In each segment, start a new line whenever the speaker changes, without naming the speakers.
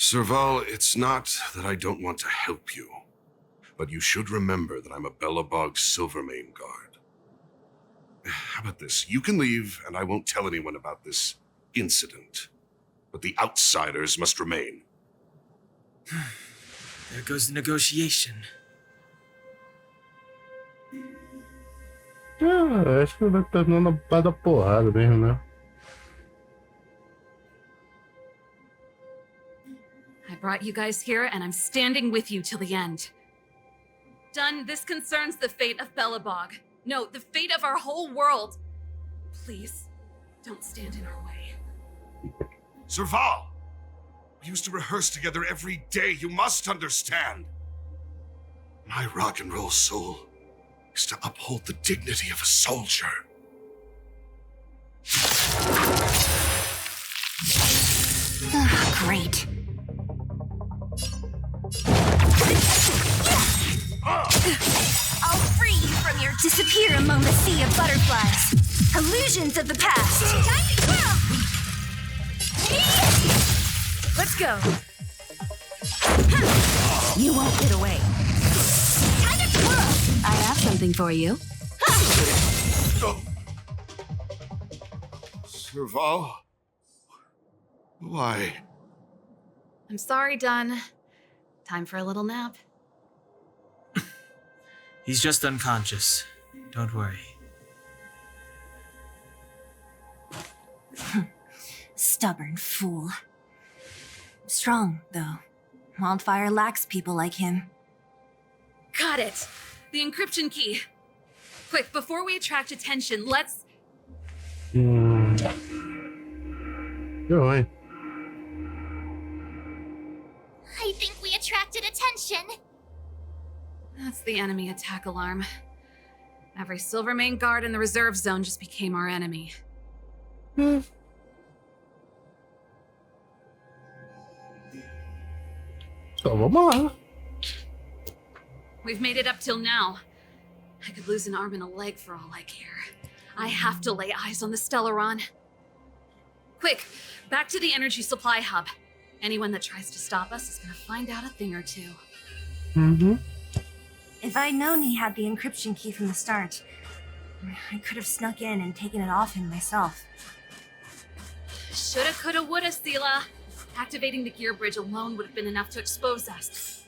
Serval, it's not that I don't want to help you, but you should remember that I'm a Belobog Silvermane guard. How about this? You can leave, and I won't tell anyone about this incident. But the outsiders must remain.
There goes the negotiation.
Acho que vai terminar na base da porrada mesmo, né?
I brought you guys here, and I'm standing with you till the end. Done, this concerns the fate of Belobog. No, the fate of our whole world. Please, don't stand in our way.
Serval! We used to rehearse together every day, you must understand. My rock and roll soul is to uphold the dignity of a soldier.
Great. I'll free you from your disappear among the sea of butterflies. Illusions of the past. Time to twirl!
Let's go.
You won't get away. Time to twirl!
I have something for you.
Serval? Why?
I'm sorry, Dunn. Time for a little nap.
He's just unconscious. Don't worry.
Stubborn fool. Strong, though. Wildfire lacks people like him.
Got it. The encryption key. Quick, before we attract attention, let's...
Go away.
I think we attracted attention.
That's the enemy attack alarm. Every Silvermane guard in the reserve zone just became our enemy.
Então vamos lá.
We've made it up till now. I could lose an arm and a leg for all I care. I have to lay eyes on the Stellaron. Quick, back to the energy supply hub. Anyone that tries to stop us is gonna find out a thing or two.
If I'd known he had the encryption key from the start, I could have snuck in and taken it off him myself.
Shoulda, coulda, woulda, Sela. Activating the gear bridge alone would have been enough to expose us.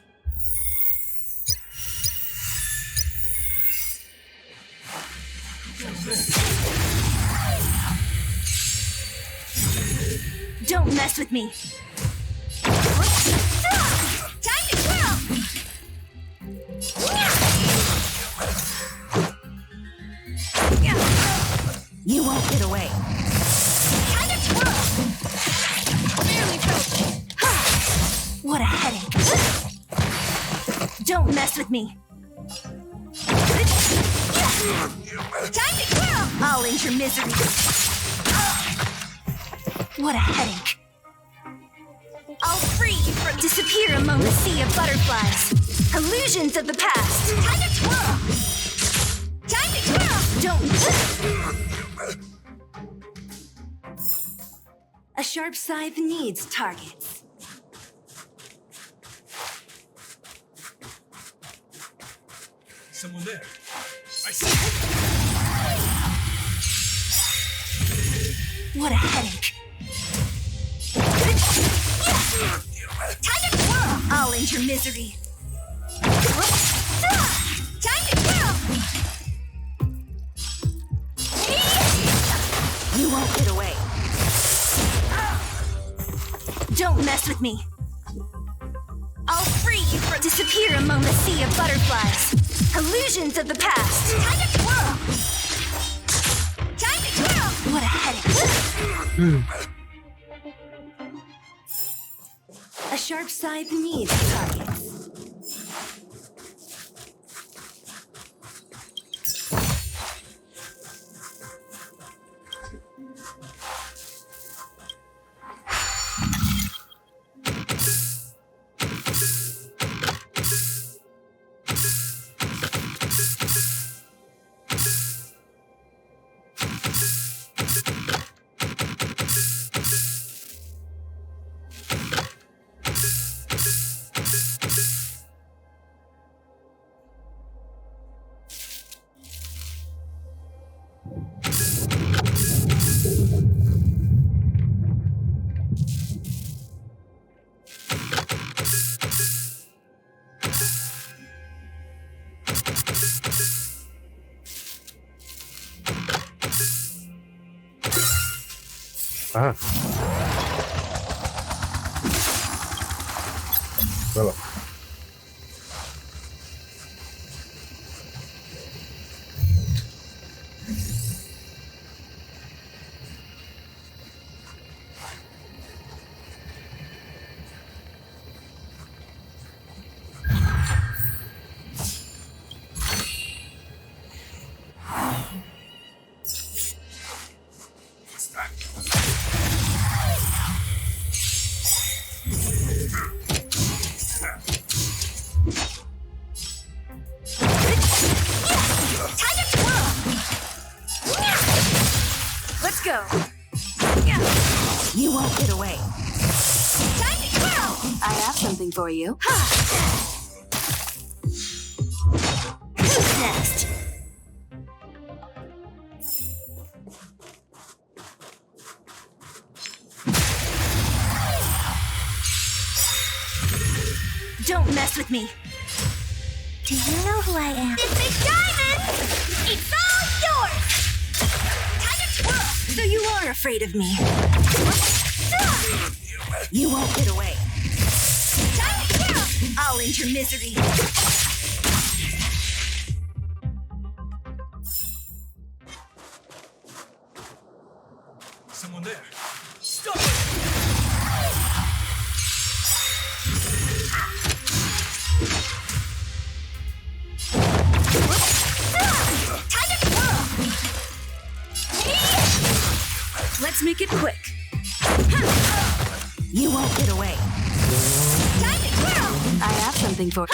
Don't mess with me! Time to twirl! You won't get away. Time to twirl! Barely broke. What a headache. Don't mess with me. Time to twirl! I'll end your misery. What a headache. I'll free you from disappear among the sea of butterflies. Illusions of the past. Time to twirl! Time to twirl! Don't... A sharp scythe needs targets.
Someone there. I see.
What a headache. Time to twirl! I'll end your misery. Time to twirl! You won't get away. Don't mess with me. I'll free you from disappear among the sea of butterflies. Illusions of the past. Time to twirl! Time to twirl! What a headache. A sharp scythe needs targets.
Ah. Vai lá.
What's that?
Time to twirl! Let's go. You won't get away. Time to twirl! I have something for you. Who's next? Don't mess with me. Do you know who I am? This big diamond! It's all yours! Time to twirl! So you are afraid of me. You won't get away. Time to twirl! I'll end your misery.
Someone there. Stop it!
Time to twirl! Let's make it quick. You won't get away. Time to twirl! I have something for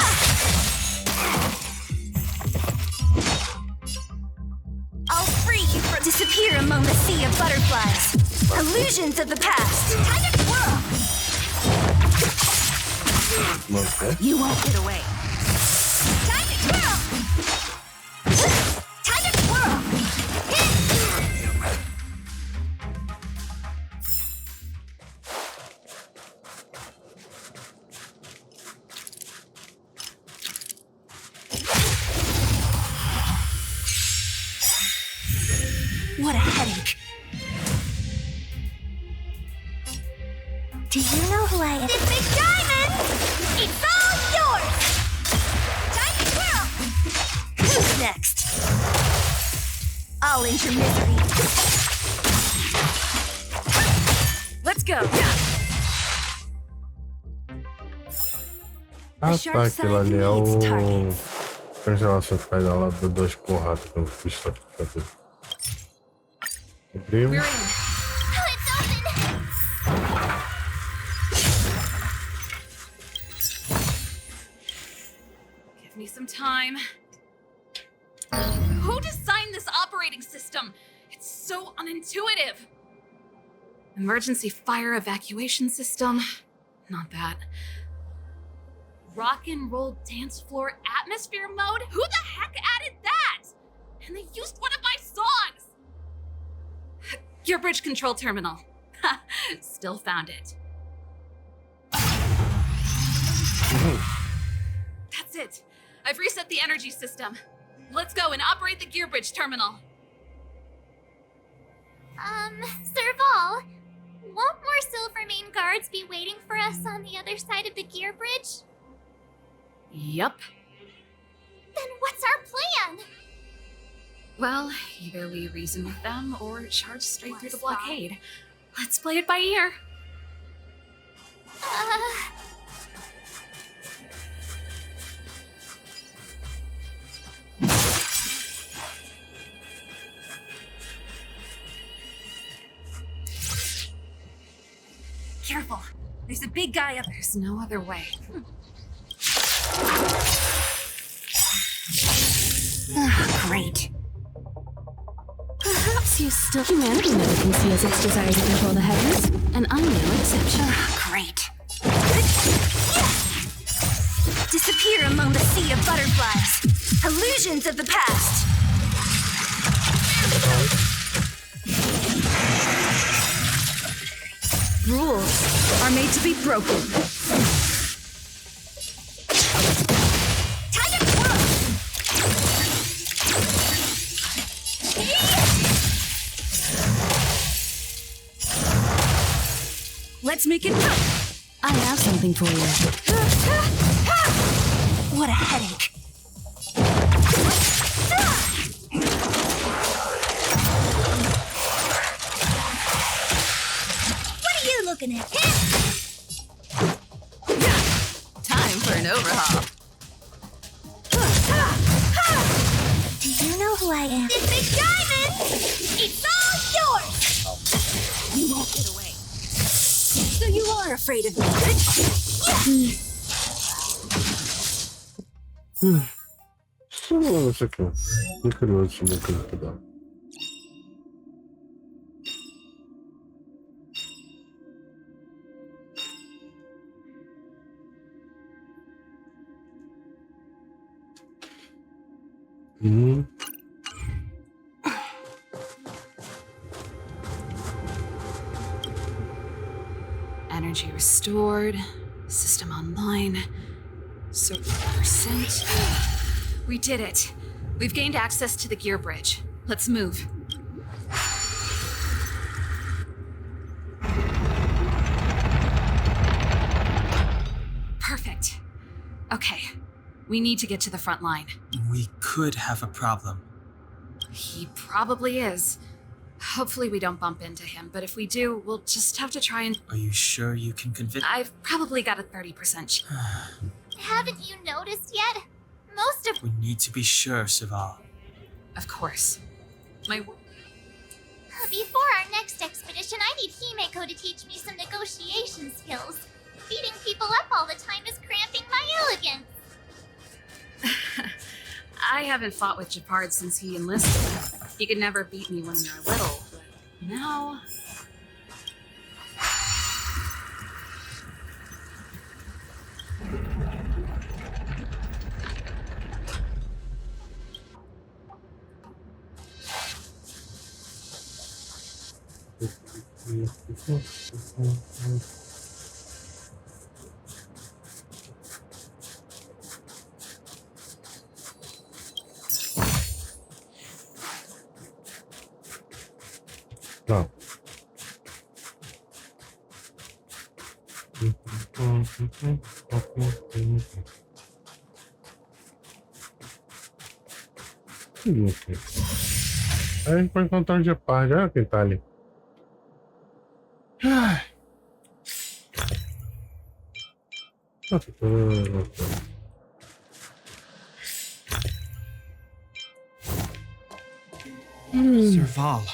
I'll free you from disappear among the sea of butterflies. Illusions of the past. Time to twirl!
Okay.
You won't get away. Time to twirl! Time to twirl! What a headache. Do you know who I am? This big diamond! It's all yours! Time to twirl! Who's next? I'll end your misery. Let's go.
Ah, tá, aquilo ali é o. Sei lá, você faz ela dá 2 porradas no pistola. Abriu.
We're in.
It's open!
Give me some time. Who designed this operating system? It's so unintuitive. Emergency fire evacuation system? Not that. Rock and roll dance floor atmosphere mode? Who the heck added that? And they used one of my songs! Your bridge control terminal. Still found it. That's it. I've reset the energy system. Let's go and operate the gear bridge terminal.
Serval, won't more Silvermane guards be waiting for us on the other side of the gear bridge?
Yup.
Then what's our plan?
Well, either we reason with them or charge straight through the blockade. Let's play it by ear.
Careful. There's a big guy up there.
There's no other way.
Great.
Perhaps you still... Humanity never conceals its desire to control the heavens, and I'm no exception.
Great. Disappear among the sea of butterflies. Illusions of the past.
Rules are made to be broken.
Time to twirl.
Let's make it. I have something for you.
What a headache. What are you looking at?
Time for an overhaul.
Do you know who I am? This big diamond! It's all yours!
You won't get away.
So you are afraid of me?
Isso aqui. Que curioso esse meu que dá.
Energy restored. System online. Circle percent. We did it. We've gained access to the gear bridge. Let's move. Perfect. Okay. We need to get to the front line.
We could have a problem.
He probably is. Hopefully we don't bump into him, but if we do, we'll just have to try and...
Are you sure you can convince?
I've probably got a 30% chance.
Haven't you noticed yet? Most of...
We need to be sure, Saval.
Of course.
Before our next expedition, I need Himeko to teach me some negotiation skills. Beating people up all the time is cramping my elegance.
I haven't fought with Gepard since he enlisted. He could never beat me when we were little, but now...
Não. Aí a gente pode encontrar um Gepard. Olha quem tá ali. Ai.
Serval.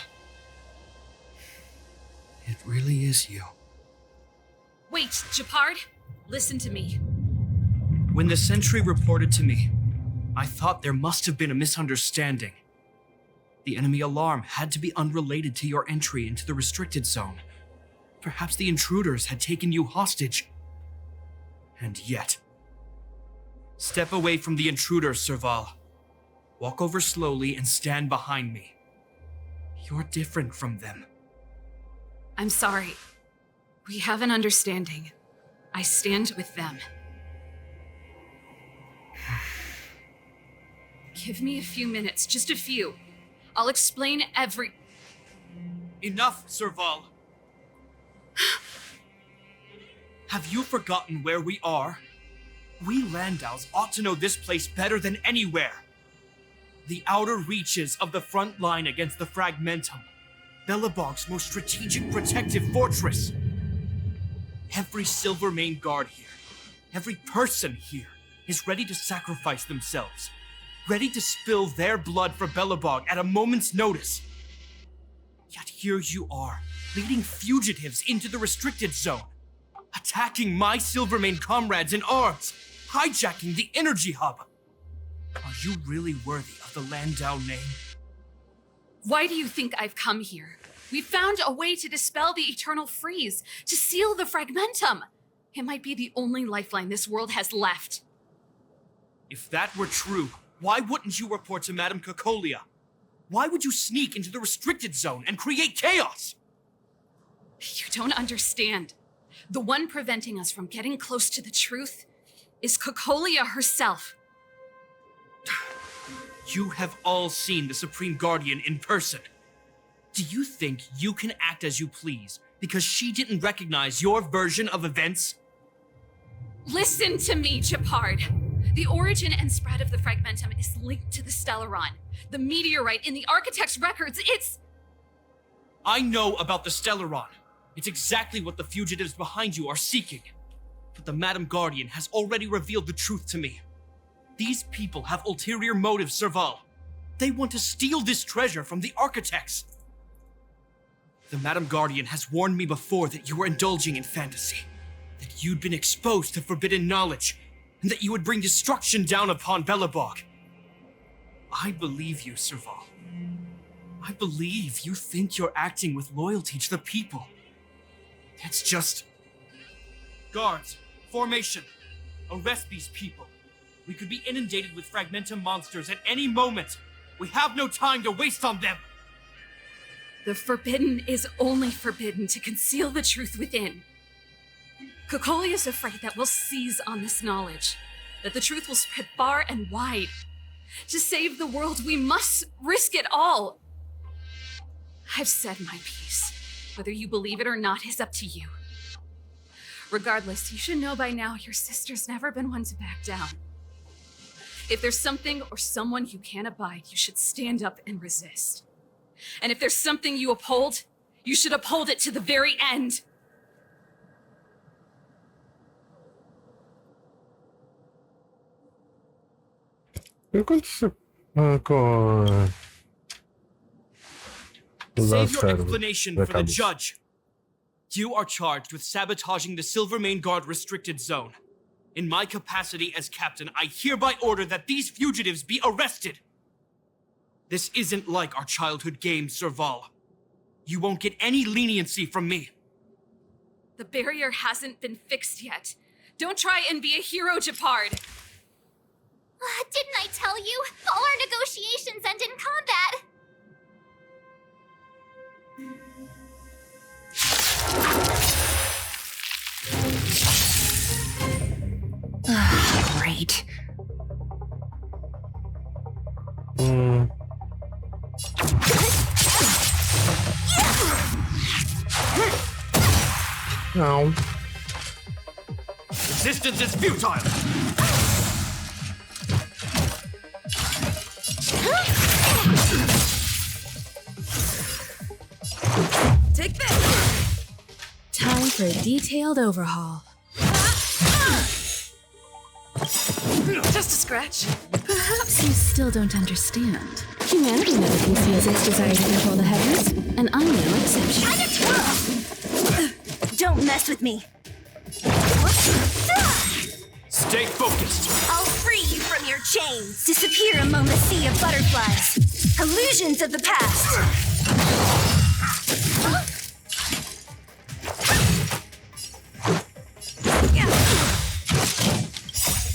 It really is you.
Wait, Gepard! Listen to me.
When the sentry reported to me, I thought there must have been a misunderstanding. The enemy alarm had to be unrelated to your entry into the restricted zone. Perhaps the intruders had taken you hostage. And yet... Step away from the intruders, Serval. Walk over slowly and stand behind me. You're different from them.
I'm sorry. We have an understanding. I stand with them. Give me a few minutes, just a few. I'll explain every...
Enough, Serval. Have you forgotten where we are? We Landaus ought to know this place better than anywhere. The outer reaches of the front line against the Fragmentum. Belobog's most strategic protective fortress. Every Silvermane guard here, every person here, is ready to sacrifice themselves. Ready to spill their blood for Belobog at a moment's notice. Yet here you are, leading fugitives into the restricted zone. Attacking my Silvermane comrades in arms. Hijacking the energy hub. Are you really worthy of the Landau name?
Why do you think I've come here? We found a way to dispel the eternal freeze, to seal the Fragmentum. It might be the only lifeline this world has left.
If that were true, why wouldn't you report to Madame Cocolia? Why would you sneak into the restricted zone and create chaos?
You don't understand. The one preventing us from getting close to the truth is Cocolia herself.
You have all seen the Supreme Guardian in person. Do you think you can act as you please because she didn't recognize your version of events?
Listen to me, Gepard. The origin and spread of the fragmentum is linked to the Stellaron. The meteorite in the Architect's records, it's...
I know about the Stellaron. It's exactly what the fugitives behind you are seeking. But the Madam Guardian has already revealed the truth to me. These people have ulterior motives, Serval. They want to steal this treasure from the Architects. The Madam Guardian has warned me before that you were indulging in fantasy, that you'd been exposed to forbidden knowledge, and that you would bring destruction down upon Belobog. I believe you, Serval. I believe you think you're acting with loyalty to the people. It's just... Guards, formation, arrest these people. We could be inundated with fragmentum monsters at any moment. We have no time to waste on them.
The forbidden is only forbidden to conceal the truth within. Kokoli is afraid that we'll seize on this knowledge, that the truth will spread far and wide. To save the world, we must risk it all. I've said my piece. Whether you believe it or not is up to you. Regardless, you should know by now your sister's never been one to back down. If there's something or someone you can't abide, you should stand up and resist. And if there's something you uphold, you should uphold it to the very end.
E quando você com
Save your explanation for the judge. You are charged with sabotaging the Silvermane Guard restricted zone. In my capacity as captain, I hereby order that these fugitives be arrested. This isn't like our childhood game, Serval. You won't get any leniency from me.
The barrier hasn't been fixed yet. Don't try and be a hero, Gepard.
Didn't I tell you? All our negotiations end in combat.
Great.
Não.
Resistance is futile.
Take this!
Time for a detailed overhaul.
Just a scratch.
Perhaps you still don't understand. Humanity never conceals its desire to control the heavens, and I'm no exception.
Don't mess with me.
Stay focused.
I'll free you from your chains. Disappear among the sea of butterflies. Illusions of the past.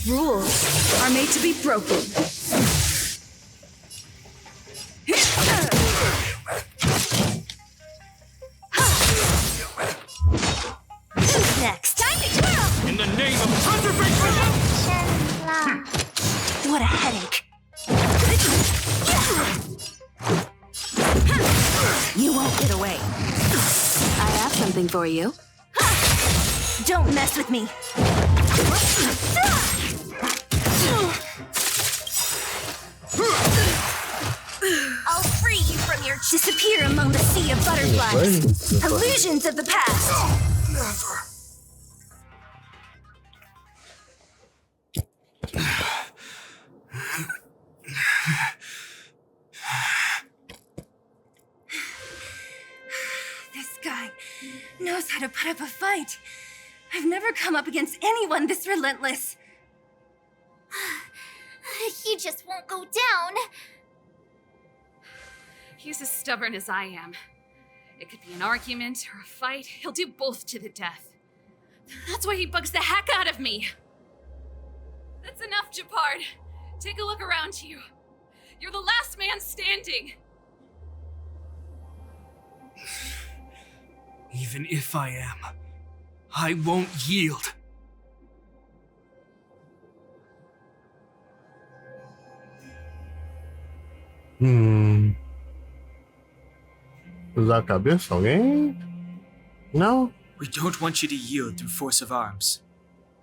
Rules are made to be broken.
Who's next?
In the name of preservation!
What a headache.
You won't get away. I have something for you.
Don't mess with me. I'll free you from your... Disappear among the sea of butterflies. Illusions of the past. This guy knows how to put up a fight. I've never come up against anyone this relentless.
He just won't go down.
He's as stubborn as I am. It could be an argument or a fight. He'll do both to the death. That's why he bugs the heck out of me. That's enough, Gepard. Take a look around you. You're the last man standing.
Even if I am, I won't yield.
usar a cabeça? Alguém? Não?
We don't want you to yield through force of arms.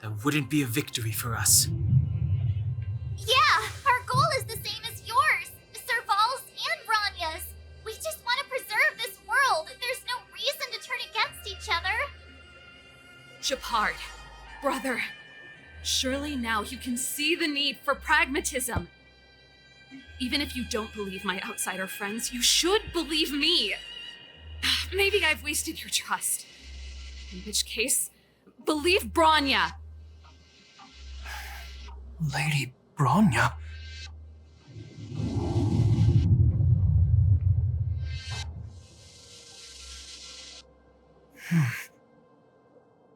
That wouldn't be a victory for us.
Yeah, our goal is the same as yours, Serval's and Branya's. We just want to preserve this world. There's no reason to turn against each other.
Gepard, brother, surely now you can see the need for pragmatism. Even if you don't believe my outsider friends, you should believe me. Maybe I've wasted your trust. In which case, believe Branya.
Lady Branya?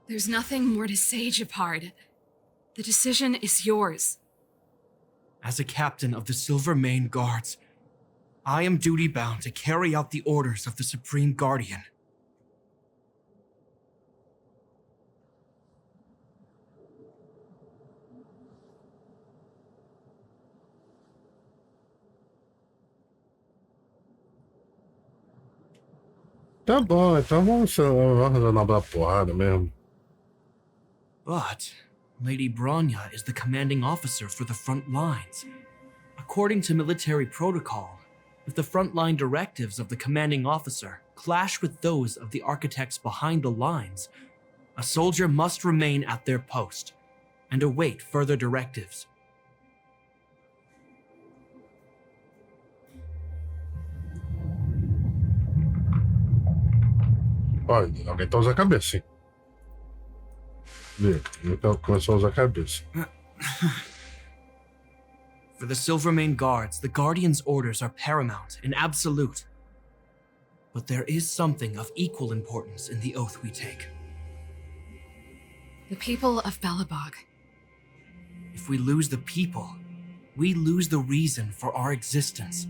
There's nothing more to say, Gepard. The decision is yours.
As a captain of the Silvermane Guards, I am duty-bound to carry out the orders of the Supreme Guardian.
Tá bom, então vamos resolver a porrada mesmo.
But Lady Branya is the commanding officer for the front lines. According to military protocol, if the frontline directives of the commanding officer clash with those of the architects behind the lines, a soldier must remain at their post and await further directives.
Olha, alguém tá usando a cabeça, hein? Vê, então começou a usar a cabeça.
For the Silvermane Guards, the Guardian's orders are paramount and absolute. But there is something of equal importance in the oath we take.
The people of Belobog.
If we lose the people, we lose the reason for our existence.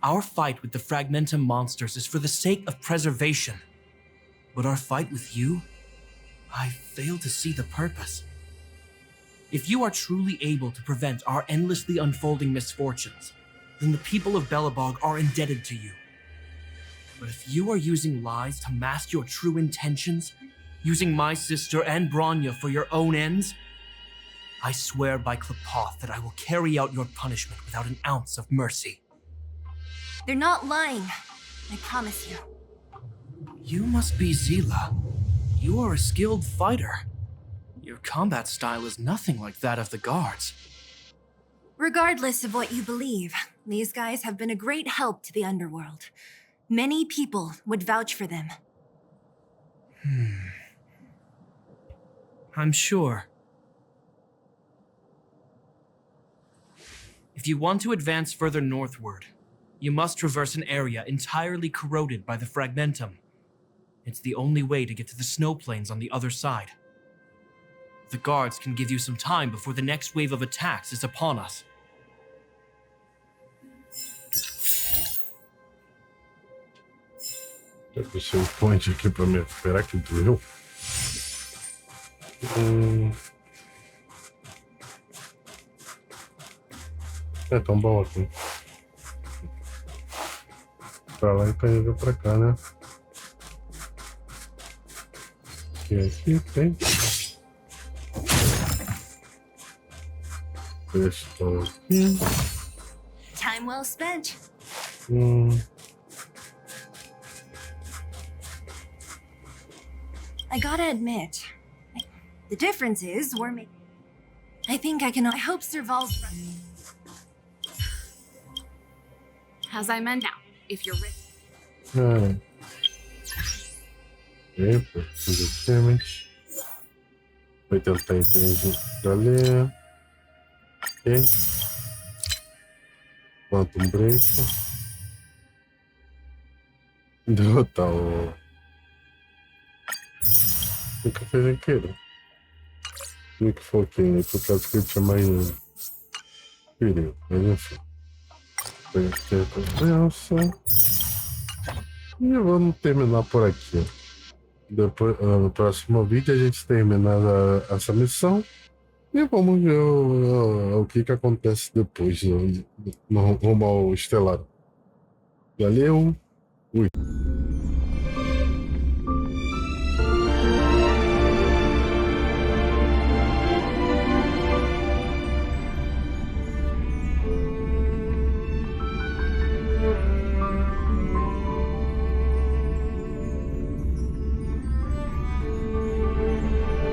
Our fight with the Fragmentum monsters is for the sake of preservation. But our fight with you, I fail to see the purpose. If you are truly able to prevent our endlessly unfolding misfortunes, then the people of Belobog are indebted to you. But if you are using lies to mask your true intentions, using my sister and Branya for your own ends, I swear by Klepoth that I will carry out your punishment without an ounce of mercy.
They're not lying. I promise you.
You must be Zila. You are a skilled fighter. Your combat style is nothing like that of the guards.
Regardless of what you believe, these guys have been a great help to the underworld. Many people would vouch for them.
I'm sure. If you want to advance further northward, you must traverse an area entirely corroded by the Fragmentum. It's the only way to get to the snow plains on the other side. The guards can give you some time before the next wave of attacks is upon us.
Deve ser um point aqui pra me recuperar que doeu. É tão bom aqui. Pra lá e pra cá, né? Aqui tem. Estou aqui.
Time well spent. I gotta admit, the difference is I think I can. I hope Serval's.
As I meant now, if you're ready.
Epa, fazer damage. Vai tentar entender dali. Ok. Quantum break. Derrotar o que fez aquilo. O que foi aquilo? Por causa que ele tinha mais um. Perigo, mas enfim. Foi aqui a conversa. E vamos terminar por aqui. Depois, no próximo vídeo a gente termina essa missão e vamos ver o que acontece depois no rumo ao estelar. Valeu! Fui.